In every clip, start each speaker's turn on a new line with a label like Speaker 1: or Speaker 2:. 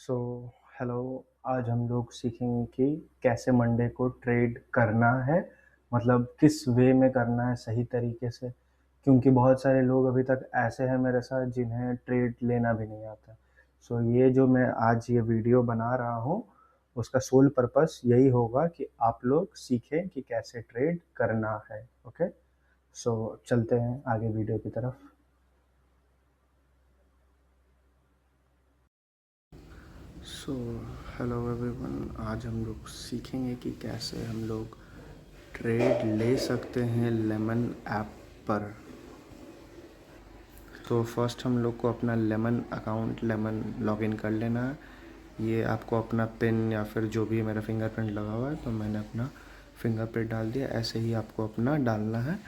Speaker 1: So hello. आज हम लोग सीखेंगे कि कैसे मंडे को ट्रेड करना है, मतलब किस वे में करना है सही तरीके से। क्योंकि बहुत सारे लोग अभी तक ऐसे हैं मेरे साथ जिन्हें ट्रेड लेना भी नहीं आता। सो ये जो मैं आज ये वीडियो बना रहा हूँ उसका सोल पर्पस यही होगा कि आप लोग सीखें कि कैसे ट्रेड करना है। ओके, सो चलते हैं आगे वीडियो की तरफ। सो हेलो एवरीवन, आज हम लोग सीखेंगे कि कैसे हम लोग ट्रेड ले सकते हैं लेमन ऐप पर। तो फर्स्ट हम लोग को अपना लेमन अकाउंट लेमन लॉगिन कर लेना है। ये आपको अपना पिन या फिर जो भी मेरा फिंगरप्रिंट लगा हुआ है तो मैंने अपना फिंगरप्रिंट डाल दिया। ऐसे ही आपको अपना डालना है।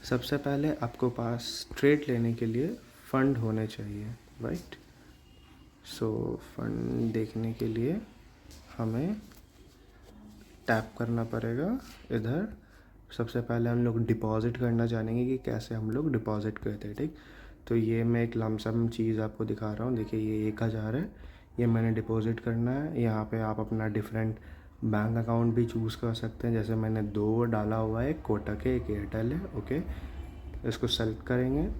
Speaker 1: सबसे पहले आपको पास ट्रेड लेने के लिए फ़ंड होने चाहिए, राइट। सो फंड देखने के लिए हमें टैप करना पड़ेगा इधर। सबसे पहले हम लोग डिपॉज़िट करना जानेंगे कि कैसे हम लोग डिपॉज़िट करते हैं, ठीक। तो ये मैं एक लमसम चीज़ आपको दिखा रहा हूँ। देखिए ये 1000 है, ये मैंने डिपॉज़िट करना है। यहाँ पे आप अपना डिफरेंट बैंक अकाउंट भी चूज़ कर सकते हैं। जैसे मैंने 2 डाला हुआ है, एक कोटक है, एक एयरटेल है। ओके, इसको सेलेक्ट करेंगे।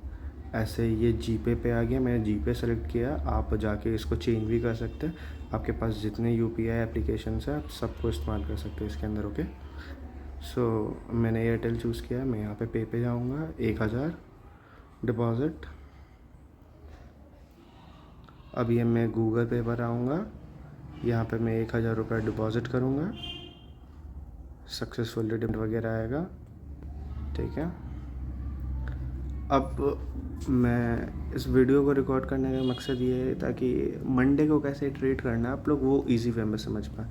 Speaker 1: ऐसे ये जीपे पे आ गया, मैंने जीपे सेलेक्ट किया। आप जाके इसको चेंज भी कर सकते हैं। आपके पास जितने यूपीआई एप्लीकेशंस हैं आप सबको इस्तेमाल कर सकते हैं इसके अंदर। ओके, सो मैंने एयरटेल चूज़ किया। मैं यहाँ पे जाऊँगा, 1000 डिपॉज़िट। अब ये मैं गूगल पे पर आऊँगा, यहाँ पे मैं 1000 रुपये डिपॉज़िट करूँगा। सक्सेसफुल रिडीम्ड वगैरह आएगा, ठीक है। अब मैं इस वीडियो को रिकॉर्ड करने का मकसद ये है ताकि मंडे को कैसे ट्रेड करना है आप लोग वो इजी वे में समझ पाएँ।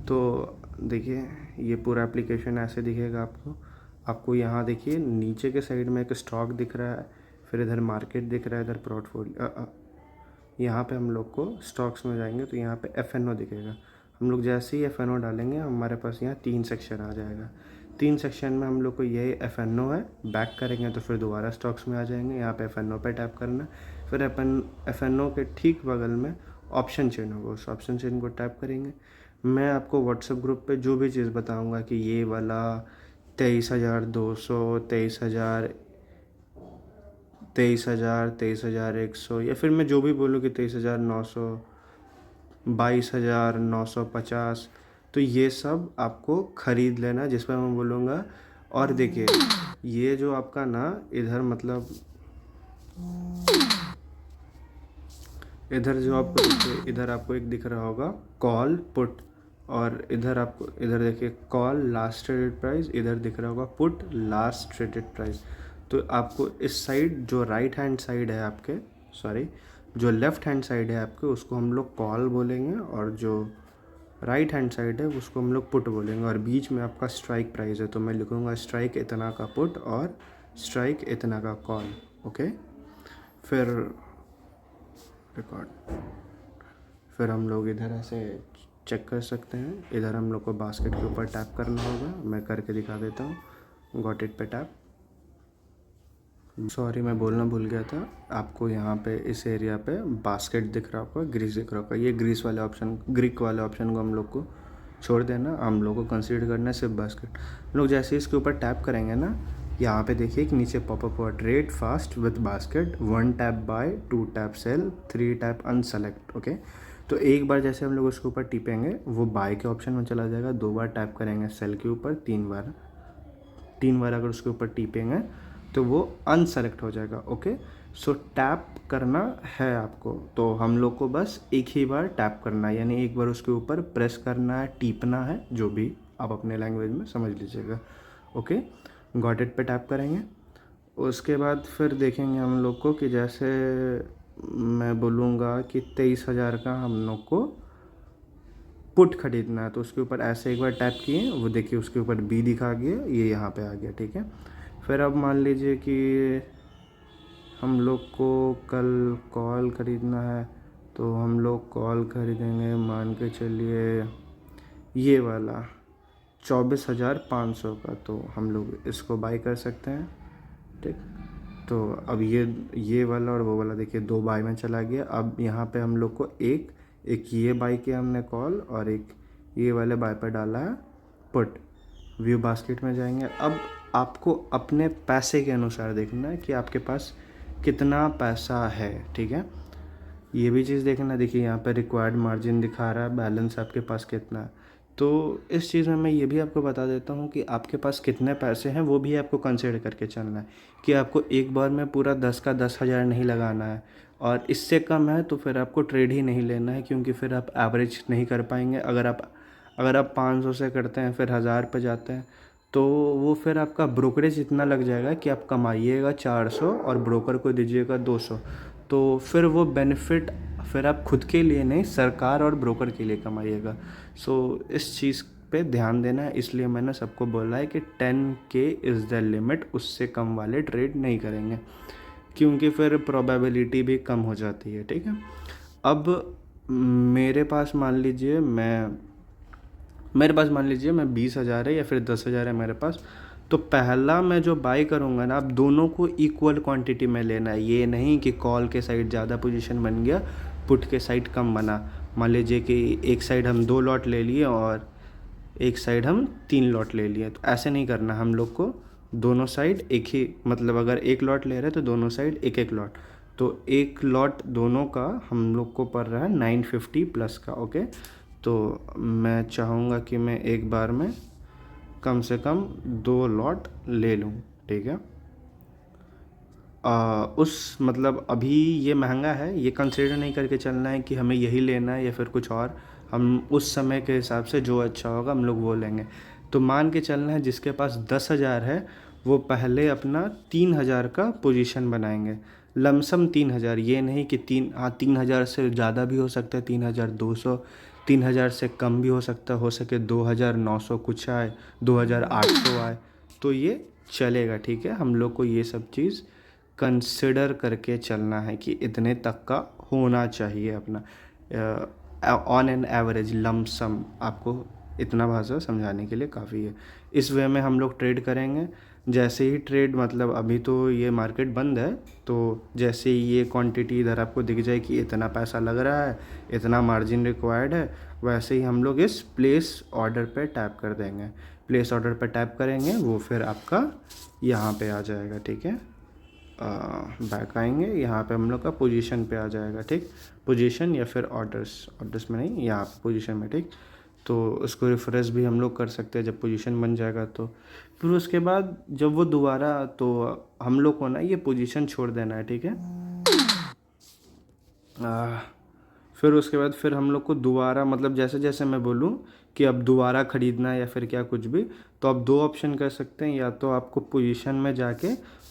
Speaker 1: तो देखिए ये पूरा एप्लीकेशन ऐसे दिखेगा आपको। आपको यहाँ देखिए नीचे के साइड में एक स्टॉक दिख रहा है, फिर इधर मार्केट दिख रहा है, इधर पोर्टफोलियो। यहाँ पे हम लोग को स्टॉक्स में जाएंगे तो यहाँ पे एफ दिखेगा। हम लोग जैसे ही एफ डालेंगे हमारे पास यहाँ 3 सेक्शन आ जाएगा। 3 सेक्शन में हम लोग को ये एफ है। बैक करेंगे तो फिर दोबारा स्टॉक्स में आ जाएंगे। यहाँ पे एफ पे टैप करना, फिर एफ के ठीक बगल में ऑप्शन चेन होगा, उस ऑप्शन चेन को टैप करेंगे। मैं आपको व्हाट्सएप ग्रुप पे जो भी चीज़ बताऊंगा कि ये वाला 23,200, 23,100 या फिर मैं जो भी बोलूँ कि 23,900, 22,950, तो ये सब आपको ख़रीद लेना जिस पर मैं बोलूँगा। और देखिए ये जो आपका ना इधर मतलब इधर जो आपको इधर आपको एक दिख रहा होगा कॉल पुट, और इधर आपको इधर देखिए कॉल लास्ट ट्रेडेड प्राइस, इधर दिख रहा होगा पुट लास्ट ट्रेडेड प्राइस। तो आपको इस साइड जो राइट हैंड साइड है आपके, सॉरी जो लेफ़्ट हैंड साइड है आपके, उसको हम लोग कॉल बोलेंगे, और जो राइट हैंड साइड है उसको हम लोग पुट बोलेंगे। और बीच में आपका स्ट्राइक प्राइस है तो मैं लिखूँगा स्ट्राइक इतना का पुट और स्ट्राइक इतना का कॉल। ओके, फिर रिकॉर्ड, फिर हम लोग इधर ऐसे चेक कर सकते हैं। इधर हम लोग को बास्केट के ऊपर टैप करना होगा, मैं करके दिखा देता हूँ। गॉट इट पे टैप। सॉरी मैं बोलना भूल गया था, आपको यहाँ पे इस एरिया पे बास्केट दिख रहा होगा, ग्रीस दिख रहा होगा। ये ग्रीस वाले ऑप्शन, ग्रीक वाले ऑप्शन को हम लोग को छोड़ देना, हम लोग को कंसीडर करना है सिर्फ बास्केट। हम लोग जैसे इसके ऊपर टैप करेंगे ना, यहाँ पे देखिए एक नीचे पॉपअप हुआ, trade fast with basket, 1 tap buy, 2 tap sell, 3 tap unselect. Okay, तो एक बार जैसे हम लोग उसके ऊपर टिपेंगे वो बाय के ऑप्शन में चला जाएगा। 2 बार टैप करेंगे सेल के ऊपर, 3 बार अगर उसके ऊपर टिपेंगे तो वो अनसेलेक्ट हो जाएगा। ओके, सो टैप करना है आपको, तो हम लोग को बस एक ही बार टैप करना है, यानी एक बार उसके ऊपर प्रेस करना है, टीपना है, जो भी आप अपने लैंग्वेज में समझ लीजिएगा। ओके, गॉट इट पे टैप करेंगे। उसके बाद फिर देखेंगे हम लोग को कि जैसे मैं बोलूँगा कि 23,000 का हम लोग को पुट खरीदना है, तो उसके ऊपर ऐसे एक बार टैप किए, वो देखिए उसके ऊपर बी दिखा गया, ये यहाँ पे आ गया, ठीक है। फिर अब मान लीजिए कि हम लोग को कल कॉल ख़रीदना है, तो हम लोग कॉल ख़रीदेंगे, मान के चलिए ये वाला 24,500 का, तो हम लोग इसको बाई कर सकते हैं, ठीक। तो अब ये वाला और वो वाला देखिए 2 बाई में चला गया। अब यहाँ पे हम लोग को एक एक ये बाई किया हमने कॉल और एक ये वाले बाई पे डाला है पुट। व्यू बास्केट में जाएंगे। अब आपको अपने पैसे के अनुसार देखना है कि आपके पास कितना पैसा है, ठीक है। ये भी चीज़ देखना, देखिए यहाँ पे रिक्वायर्ड मार्जिन दिखा रहा है, बैलेंस आपके पास कितना है। तो इस चीज़ में मैं ये भी आपको बता देता हूँ कि आपके पास कितने पैसे हैं वो भी आपको कंसिडर करके चलना है कि आपको एक बार में पूरा 10 का 10,000 नहीं लगाना है, और इससे कम है तो फिर आपको ट्रेड ही नहीं लेना है, क्योंकि फिर आप एवरेज नहीं कर पाएंगे। अगर आप 500 से करते हैं फिर 1000 पे जाते हैं तो वो फिर आपका ब्रोकरेज इतना लग जाएगा कि आप कमाइएगा 400 और ब्रोकर को दीजिएगा 200। तो फिर वो बेनिफिट फिर आप खुद के लिए नहीं, सरकार और ब्रोकर के लिए कमाइएगा। सो इस चीज़ पे ध्यान देना है, इसलिए मैंने सबको बोला है कि 10K इज़ द लिमिट, उससे कम वाले ट्रेड नहीं करेंगे, क्योंकि फिर प्रोबेबिलिटी भी कम हो जाती है, ठीक है। अब मेरे पास मान लीजिए मैं 20,000 है या फिर 10,000 है मेरे पास, तो पहला मैं जो बाई करूँगा ना, आप दोनों को इक्वल क्वांटिटी में लेना है। ये नहीं कि कॉल के साइड ज़्यादा पोजीशन बन गया, पुट के साइड कम बना। मान लीजिए कि एक साइड हम 2 लॉट ले लिए और एक साइड हम 3 लॉट ले लिए, तो ऐसे नहीं करना हम लोग को। दोनों साइड एक ही, मतलब अगर एक लॉट ले रहे हैं तो दोनों साइड एक एक लॉट, तो एक लॉट दोनों का हम लोग को पड़ रहा है 950 प्लस का, ओके। तो मैं चाहूँगा कि मैं एक बार में कम से कम 2 लॉट ले लूँ, ठीक है। उस मतलब अभी ये महंगा है, ये कंसिडर नहीं करके चलना है कि हमें यही लेना है या फिर कुछ और। हम उस समय के हिसाब से जो अच्छा होगा हम लोग वो लेंगे। तो मान के चलना है जिसके पास 10,000 है वो पहले अपना 3,000 का पोजीशन बनाएंगे, लमसम 3,000। ये नहीं कि 3,000 से ज़्यादा भी हो सकता है, 3,200, 3,000 से कम भी हो सकता है, हो सके 2,900 कुछ आए, 2,800 आए, तो ये चलेगा, ठीक है। हम लोग को ये सब चीज़ कंसिडर करके चलना है कि इतने तक का होना चाहिए अपना ऑन एन एवरेज लमसम। आपको इतना भाषा समझाने के लिए काफ़ी है। इस वे में हम लोग ट्रेड करेंगे। जैसे ही ट्रेड, मतलब अभी तो ये मार्केट बंद है, तो जैसे ही ये क्वांटिटी इधर आपको दिख जाए कि इतना पैसा लग रहा है, इतना मार्जिन रिक्वायर्ड है, वैसे ही हम लोग इस प्लेस ऑर्डर पे टैप कर देंगे। प्लेस ऑर्डर पे टैप करेंगे, वो फिर आपका यहाँ पे आ जाएगा, ठीक है। बैक आएंगे, यहाँ पे हम लोग का पोजीशन पे आ जाएगा, ठीक। पोजीशन या फिर ऑर्डर्स में नहीं, यहाँ पे पोजीशन में, ठीक। तो उसको रिफ्रेश भी हम लोग कर सकते हैं जब पोजीशन बन जाएगा। तो फिर उसके बाद जब वो दोबारा, तो हम लोग को ना ये पोजीशन छोड़ देना है, ठीक है। फिर उसके बाद फिर हम लोग को दोबारा, मतलब जैसे जैसे मैं बोलूँ कि अब दोबारा ख़रीदना है या फिर क्या कुछ भी, तो आप 2 ऑप्शन कर सकते हैं। या तो आपको पोजीशन में जाके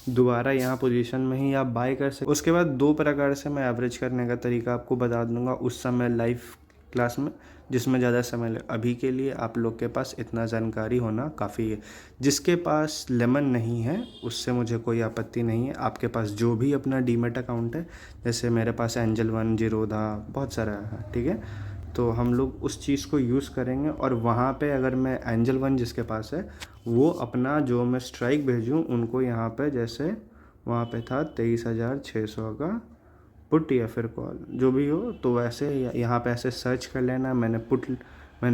Speaker 1: दोबारा यहाँ पोजीशन में ही आप बाय कर सकते। उसके बाद 2 प्रकार से मैं एवरेज करने का तरीका आपको बता दूंगा उस समय लाइव क्लास में, जिसमें ज़्यादा समय ले। अभी के लिए आप लोग के पास इतना जानकारी होना काफ़ी है। जिसके पास लेमन नहीं है उससे मुझे कोई आपत्ति नहीं है। आपके पास जो भी अपना डीमेट अकाउंट है, जैसे मेरे पास एंजल वन, जीरोधा, बहुत सारा है, ठीक है। तो हम लोग उस चीज़ को यूज़ करेंगे, और वहाँ पे अगर मैं एंजल वन जिसके पास है वो अपना जो मैं स्ट्राइक भेजूँ उनको, यहाँ पे जैसे वहाँ पे था 23,600 का पुट या फिर कॉल जो भी हो, तो वैसे यहाँ पे ऐसे सर्च कर लेना। मैंने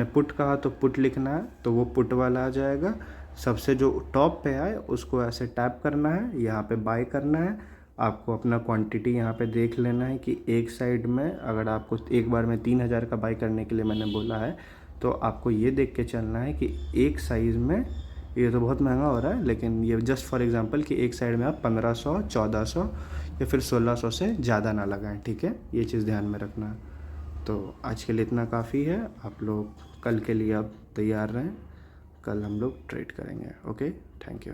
Speaker 1: पुट कहा तो पुट लिखना है, तो वो पुट वाला आ जाएगा। सबसे जो टॉप पे आए उसको ऐसे टैप करना है, यहाँ पे बाय करना है। आपको अपना क्वांटिटी यहाँ पे देख लेना है कि एक साइड में, अगर आपको एक बार में 3,000 का बाय करने के लिए मैंने बोला है, तो आपको ये देख के चलना है कि एक साइज़ में, ये तो बहुत महंगा हो रहा है लेकिन ये जस्ट फॉर एग्जांपल कि एक साइड में आप 1500, 1400 या फिर 1600 से ज़्यादा ना लगाएं, ठीक है। ये चीज़ ध्यान में रखना है। तो आज के लिए इतना काफ़ी है। आप लोग कल के लिए आप तैयार रहें, कल हम लोग ट्रेड करेंगे। Okay, thank you.